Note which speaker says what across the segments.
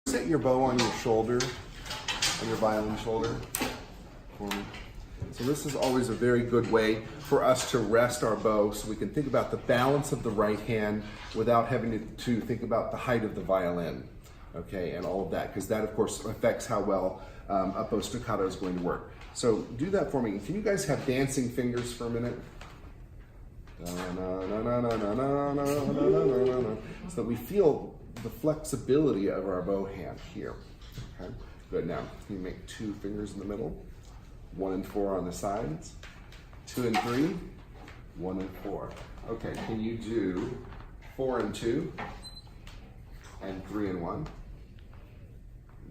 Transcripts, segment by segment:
Speaker 1: Set your bow on your shoulder, on your violin shoulder for me. So this is always a very good way for us to rest our bow so we can think about the balance of the right hand without having to think about the height of the violin, okay, and all of that, because that of course affects how well up bow staccato is going to work. So do that for me. Can you guys have dancing fingers for a minute? So that we feel the flexibility of our bow hand here. Okay, good. Now, can you make 2 fingers in the middle? 1 and 4 on the sides. 2 and 3. 1 and 4. Okay, can you do 4 and 2? And 3 and 1?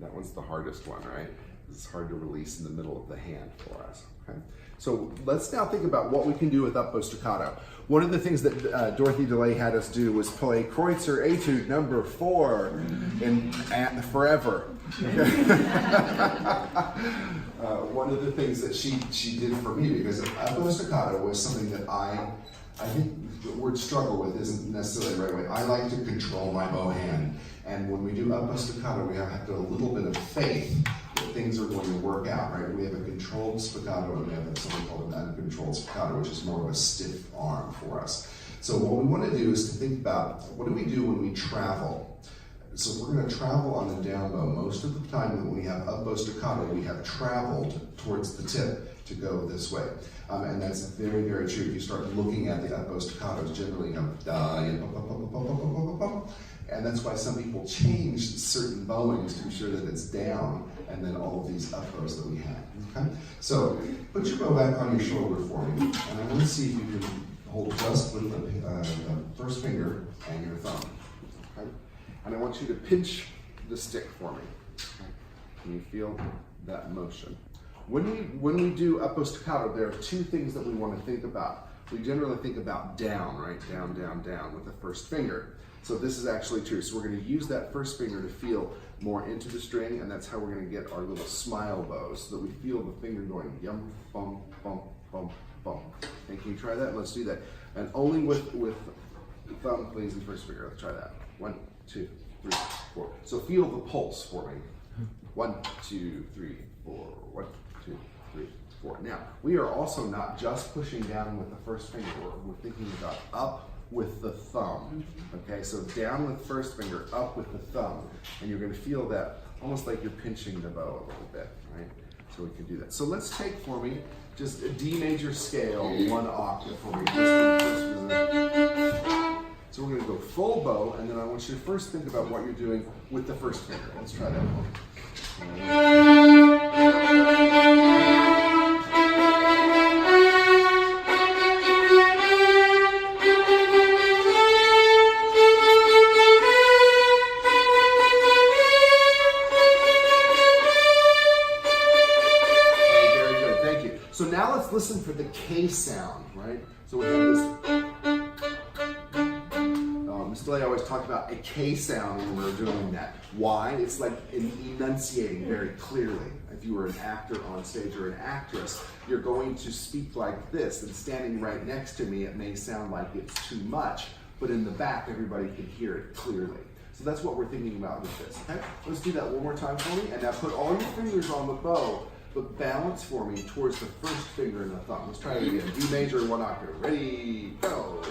Speaker 1: That one's the hardest one, right? It's hard to release in the middle of the hand for us. Okay, so let's now think about what we can do with up bow staccato. One of the things that Dorothy DeLay had us do was play Kreutzer Etude number 4 in Forever. Okay? One of the things that she did for me, because up bow staccato was something that I think the word struggle with isn't necessarily the right way. I like to control my bow hand, and when we do up bow staccato, we have to have a little bit of faith that things are going to work out, right? We have a controlled spiccato and we have something called an uncontrolled spiccato, which is more of a stiff arm for us. So what we want to do is to think about, what do we do when we travel? So we're going to travel on the down bow. Most of the time when we have up bow staccato, we have traveled towards the tip to go this way. And that's very, very true. If you start looking at the up bow staccatos, generally you have da, and that's why some people change certain bowings to be sure that it's down, and then all of these up bows that we have. Okay? So put your bow back on your shoulder for me, and I want to see if you can hold just with the first finger and your thumb. Okay? And I want you to pinch the stick for me. Okay? Can you feel that motion? When we do up bow staccato, there are 2 things that we want to think about. We generally think about down, right? Down, down, down with the first finger. So this is actually true. So we're going to use that first finger to feel more into the string, and that's how we're going to get our little smile bows, so that we feel the finger going yum, bum, bum, bum, bum. And can you try that? Let's do that. And only with thumb, please, and first finger. Let's try that. 1, 2, 3, 4. So feel the pulse for me. 1, 2, 3, 4. 1, 2, 3, 4. Now, we are also not just pushing down with the first finger. We're thinking about up with the thumb. Okay, so down with first finger, up with the thumb. And you're going to feel that almost like you're pinching the bow a little bit, right? So we can do that. So let's take for me just a D major scale, 1 octave for me. So we're going to go full bow, and then I want you to first think about what you're doing with the first finger. Let's try that one. So now let's listen for the K sound, right? So we have this. Miss DeLay always talked about a K sound when we were doing that. Why? It's like enunciating very clearly. If you were an actor on stage or an actress, you're going to speak like this, and standing right next to me, it may sound like it's too much, but in the back, everybody can hear it clearly. So that's what we're thinking about with this, okay? Let's do that one more time for me, and now put all your fingers on the bow, but balance for me towards the first finger and the thumb. Let's try it again. D major, 1 octave. Ready, go.